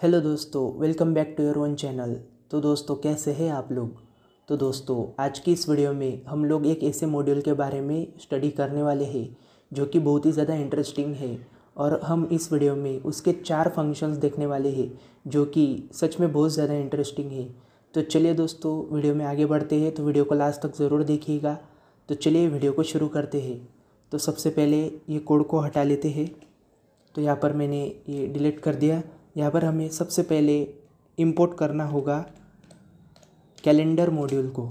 Hello दोस्तों, welcome back to your own channel. तो दोस्तों, कैसे हैं आप लोग। तो दोस्तों, आज की इस वीडियो में हम लोग एक ऐसे मॉड्यूल के बारे में स्टडी करने वाले हैं जो कि बहुत ही ज़्यादा इंटरेस्टिंग है। और हम इस वीडियो में उसके 4 फंक्शंस देखने वाले हैं जो कि सच में बहुत ज़्यादा इंटरेस्टिंग है। तो चलिए दोस्तों, वीडियो में आगे बढ़ते हैं, तो वीडियो को लास्ट तक ज़रूर देखिएगा। तो चलिए वीडियो को शुरू करते हैं। तो सबसे पहले ये कोड को हटा लेते हैं। तो यहाँ पर मैंने ये डिलीट कर दिया। यहाँ पर हमें सबसे पहले इंपोर्ट करना होगा कैलेंडर मॉड्यूल को।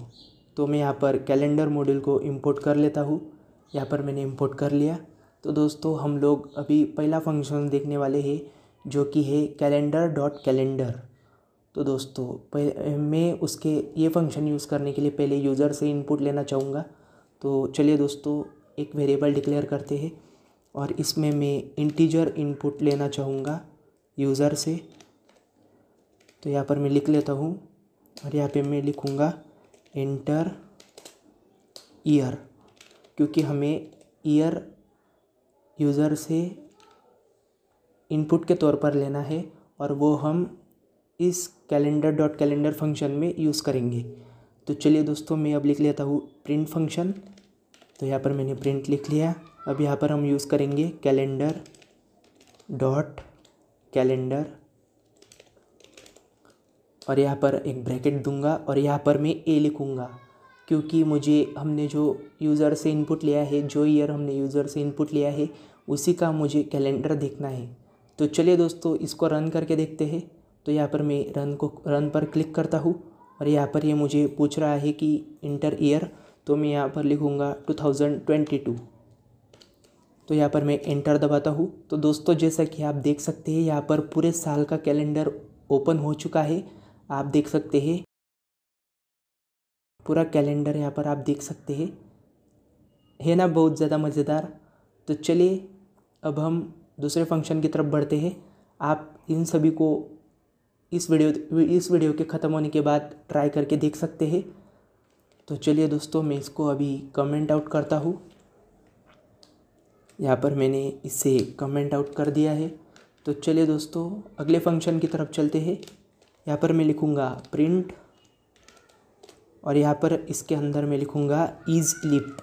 तो मैं यहाँ पर कैलेंडर मॉड्यूल को इंपोर्ट कर लेता हूँ। यहाँ पर मैंने इंपोर्ट कर लिया। तो दोस्तों, हम लोग अभी पहला फंक्शन देखने वाले हैं जो कि है कैलेंडर डॉट कैलेंडर। तो दोस्तों, मैं उसके ये फंक्शन यूज़ करने के लिए पहले यूज़र से इनपुट लेना चाहूँगा। तो चलिए दोस्तों, एक वेरिएबल डिक्लेयर करते हैं और इसमें मैं इंटीजर इनपुट लेना चाहूँगा यूज़र से। तो यहाँ पर मैं लिख लेता हूँ और यहाँ पे मैं लिखूँगा एंटर ईयर, क्योंकि हमें ईयर यूज़र से इनपुट के तौर पर लेना है और वो हम इस कैलेंडर डॉट कैलेंडर फंक्शन में यूज़ करेंगे। तो चलिए दोस्तों, मैं अब लिख लेता हूँ प्रिंट फंक्शन। तो यहाँ पर मैंने प्रिंट लिख लिया। अब यहाँ पर हम यूज़ करेंगे कैलेंडर डॉट कैलेंडर और यहाँ पर एक ब्रैकेट दूंगा और यहाँ पर मैं ए लिखूँगा, क्योंकि हमने जो यूज़र से इनपुट लिया है, जो ईयर हमने यूज़र से इनपुट लिया है उसी का मुझे कैलेंडर देखना है। तो चलिए दोस्तों, इसको रन करके देखते हैं। तो यहाँ पर मैं रन पर क्लिक करता हूँ और यहाँ पर ये मुझे पूछ रहा है कि इंटर ईयर। तो मैं यहाँ पर लिखूँगा 2022। तो यहाँ पर मैं एंटर दबाता हूँ। तो दोस्तों, जैसा कि आप देख सकते हैं, यहाँ पर पूरे साल का कैलेंडर ओपन हो चुका है। आप देख सकते हैं पूरा कैलेंडर, यहाँ पर आप देख सकते हैं, है ना बहुत ज़्यादा मज़ेदार। तो चलिए अब हम दूसरे फंक्शन की तरफ बढ़ते हैं। आप इन सभी को इस वीडियो के ख़त्म होने के बाद ट्राई करके देख सकते हैं। तो चलिए दोस्तों, मैं इसको अभी कमेंट आउट करता हूँ। यहाँ पर मैंने इसे कमेंट आउट कर दिया है। तो चलिए दोस्तों, अगले फंक्शन की तरफ चलते हैं। यहाँ पर मैं लिखूँगा प्रिंट और यहाँ पर इसके अंदर मैं लिखूँगा इज लिप।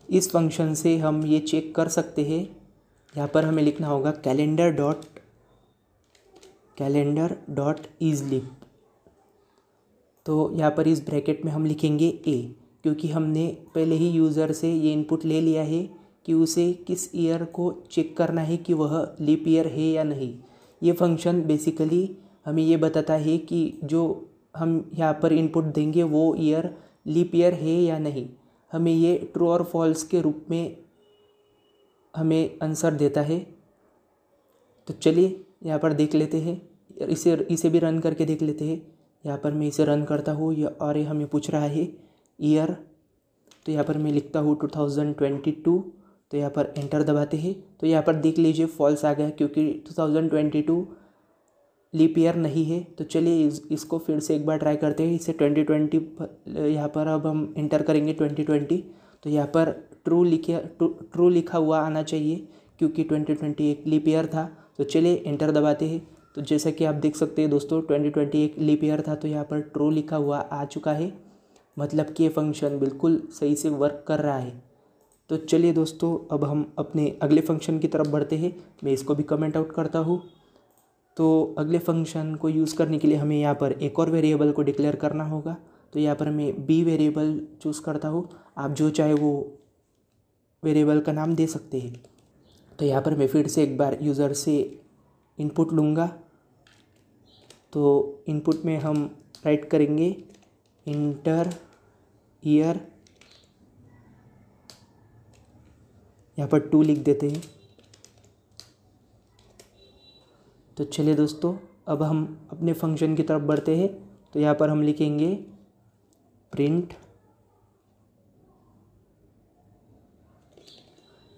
इस फंक्शन से हम ये चेक कर सकते हैं। यहाँ पर हमें लिखना होगा कैलेंडर डॉट इज लिप। तो यहाँ पर इस ब्रैकेट में हम लिखेंगे ए, क्योंकि हमने पहले ही यूज़र से ये इनपुट ले लिया है कि उसे किस ईयर को चेक करना है कि वह लीप ईयर है या नहीं। ये फंक्शन बेसिकली हमें ये बताता है कि जो हम यहाँ पर इनपुट देंगे वो ईयर लीप ईयर है या नहीं। हमें ये ट्रू और फॉल्स के रूप में हमें आंसर देता है। तो चलिए यहाँ पर देख लेते हैं, इसे भी रन करके देख लेते हैं। यहाँ पर मैं इसे रन करता हूँ और ये हमें पूछ रहा है ईयर। तो यहाँ पर मैं लिखता हूँ 2022। तो यहाँ पर एंटर दबाते हैं। तो यहाँ पर देख लीजिए फॉल्स आ गया, क्योंकि 2022 लीप ईयर नहीं है। तो चलिए इसको फिर से एक बार ट्राई करते हैं। इसे 2020 यहाँ पर अब हम एंटर करेंगे 2020। तो यहाँ पर ट्रू लिखा हुआ आना चाहिए, क्योंकि 2020 एक लीप ईयर था। तो चलिए एंटर दबाते हैं। तो जैसा कि आप देख सकते हैं दोस्तों, 2020 एक लीप ईयर था, तो यहाँ पर ट्रू लिखा हुआ आ चुका है, मतलब कि ये फंक्शन बिल्कुल सही से वर्क कर रहा है। तो चलिए दोस्तों, अब हम अपने अगले फंक्शन की तरफ बढ़ते हैं। मैं इसको भी कमेंट आउट करता हूँ। तो अगले फंक्शन को यूज़ करने के लिए हमें यहाँ पर एक और वेरिएबल को डिक्लेयर करना होगा। तो यहाँ पर मैं बी वेरिएबल चूज़ करता हूँ। आप जो चाहे वो वेरिएबल का नाम दे सकते हैं। तो यहाँ पर मैं फिर से एक बार यूज़र से इनपुट लूँगा। तो इनपुट में हम राइट करेंगे इंटर ईयर, यहाँ पर 2 लिख देते हैं। तो चलिए दोस्तों, अब हम अपने फंक्शन की तरफ बढ़ते हैं। तो यहाँ पर हम लिखेंगे प्रिंट।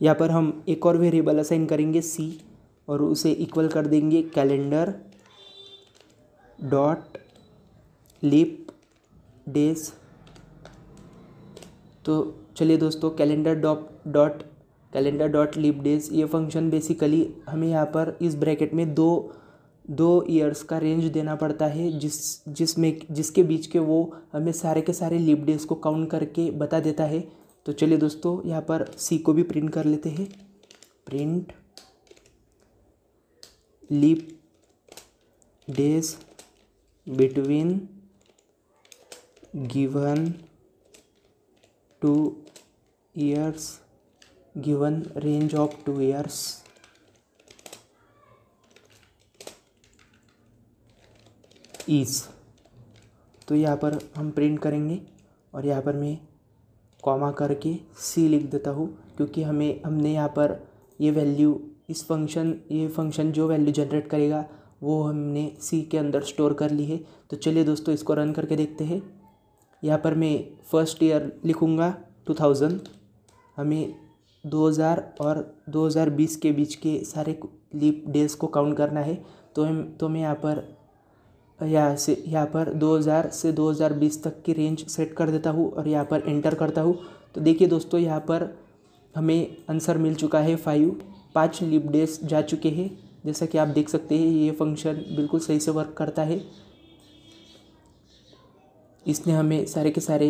यहाँ पर हम एक और वेरिएबल असाइन करेंगे सी और उसे इक्वल कर देंगे कैलेंडर डॉट लीप डेज। तो चलिए दोस्तों, calendar dot calendar dot leap days, ये फंक्शन बेसिकली हमें यहाँ पर इस ब्रैकेट में दो ईयर्स का रेंज देना पड़ता है, जिसके बीच के वो हमें सारे के सारे लीप डेज को काउंट करके बता देता है। तो चलिए दोस्तों यहाँ पर सी को भी प्रिंट कर लेते हैं। Print leap days between given 2 years given range of 2 years is। तो यहाँ पर हम प्रिंट करेंगे और यहाँ पर मैं कॉमा करके सी लिख देता हूँ, क्योंकि हमने यहाँ पर ये वैल्यू ये फंक्शन जो वैल्यू जनरेट करेगा वो हमने सी के अंदर स्टोर कर ली है। तो चलिए दोस्तों इसको रन करके देखते हैं। यहाँ पर मैं फर्स्ट ईयर लिखूँगा 2000, हमें 2000 और 2020 के बीच के सारे लीप डेज को काउंट करना है। तो मैं यहाँ पर 2000 से 2020 तक की रेंज सेट कर देता हूँ और यहाँ पर एंटर करता हूँ। तो देखिए दोस्तों यहाँ पर हमें आंसर मिल चुका है 5 लीप डेज जा चुके हैं। जैसा कि आप देख सकते हैं ये फंक्शन बिल्कुल सही से वर्क करता है। इसने हमें सारे के सारे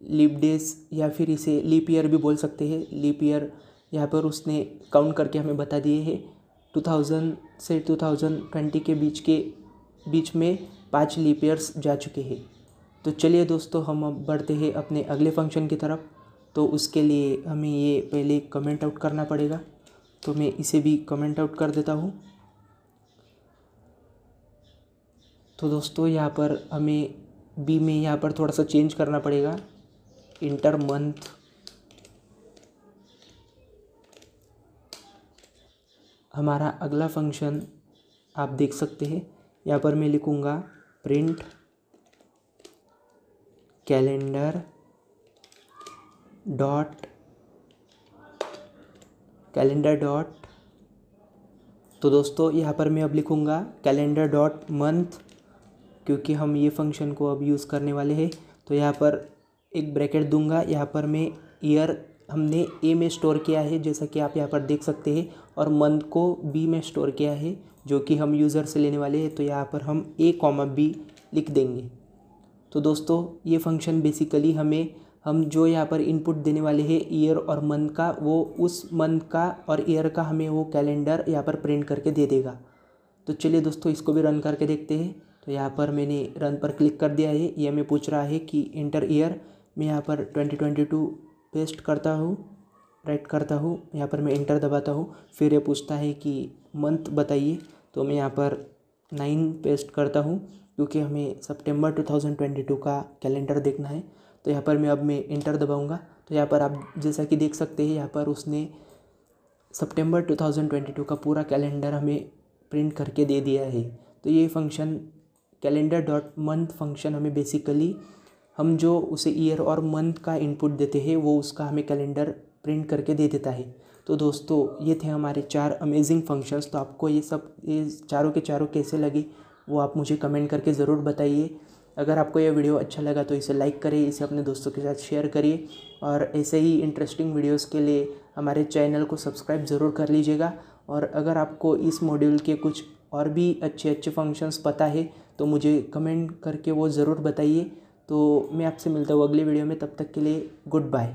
लीप डेज या फिर इसे लीप ईयर भी बोल सकते हैं, लीप ईयर यहाँ पर उसने काउंट करके हमें बता दिए हैं। 2000 से 2020 के बीच में 5 लीप ईयर्स जा चुके हैं। तो चलिए दोस्तों हम अब बढ़ते हैं अपने अगले फंक्शन की तरफ। तो उसके लिए हमें ये पहले कमेंट आउट करना पड़ेगा, तो मैं इसे भी कमेंट आउट कर देता हूँ। तो दोस्तों यहाँ पर हमें बी में यहाँ पर थोड़ा सा चेंज करना पड़ेगा, इंटर मंथ। हमारा अगला फंक्शन आप देख सकते हैं, यहाँ पर मैं लिखूँगा प्रिंट कैलेंडर डॉट तो दोस्तों यहाँ पर मैं अब लिखूँगा कैलेंडर डॉट मंथ, क्योंकि हम ये फंक्शन को अब यूज़ करने वाले हैं। तो यहाँ पर एक ब्रैकेट दूंगा, यहाँ पर मैं ईयर हमने ए में स्टोर किया है जैसा कि आप यहाँ पर देख सकते हैं, और मंथ को बी में स्टोर किया है जो कि हम यूज़र से लेने वाले हैं। तो यहाँ पर हम A, B लिख देंगे। तो दोस्तों ये फंक्शन बेसिकली हम जो यहाँ पर इनपुट देने वाले हैं ईयर और मंथ का, वो उस मंथ का और ईयर का हमें वो कैलेंडर यहाँ पर प्रिंट करके दे देगा। तो चलिए दोस्तों इसको भी रन करके देखते हैं। तो यहाँ पर मैंने रन पर क्लिक कर दिया है। ये हमें पूछ रहा है कि इंटर ईयर, मैं यहाँ पर 2022 पेस्ट करता हूँ, राइट करता हूँ, यहाँ पर मैं इंटर दबाता हूँ। फिर ये पूछता है कि मंथ बताइए, तो मैं यहाँ पर 9 पेस्ट करता हूँ, क्योंकि हमें सितंबर 2022 का कैलेंडर देखना है। तो यहाँ पर मैं इंटर दबाऊँगा। तो यहाँ पर आप जैसा कि देख सकते हैं यहाँ पर उसने सितंबर 2022 का पूरा कैलेंडर हमें प्रिंट करके दे दिया है। तो ये function calendar dot month function हमें बेसिकली हम जो उसे ईयर और मंथ का इनपुट देते हैं वो उसका हमें कैलेंडर प्रिंट करके दे देता है। तो दोस्तों ये थे हमारे 4 अमेजिंग फंक्शंस। तो आपको ये चारों के चारों कैसे लगे वो आप मुझे कमेंट करके ज़रूर बताइए। अगर आपको यह वीडियो अच्छा लगा तो इसे लाइक करिए, इसे अपने दोस्तों के साथ शेयर करिए, और ऐसे ही इंटरेस्टिंग वीडियोस के लिए हमारे चैनल को सब्सक्राइब ज़रूर कर लीजिएगा। और अगर आपको इस मॉड्यूल के कुछ और भी अच्छे फंक्शंस पता है तो मुझे कमेंट करके वो ज़रूर बताइए। तो मैं आपसे मिलता हूँ अगली वीडियो में, तब तक के लिए गुड बाय।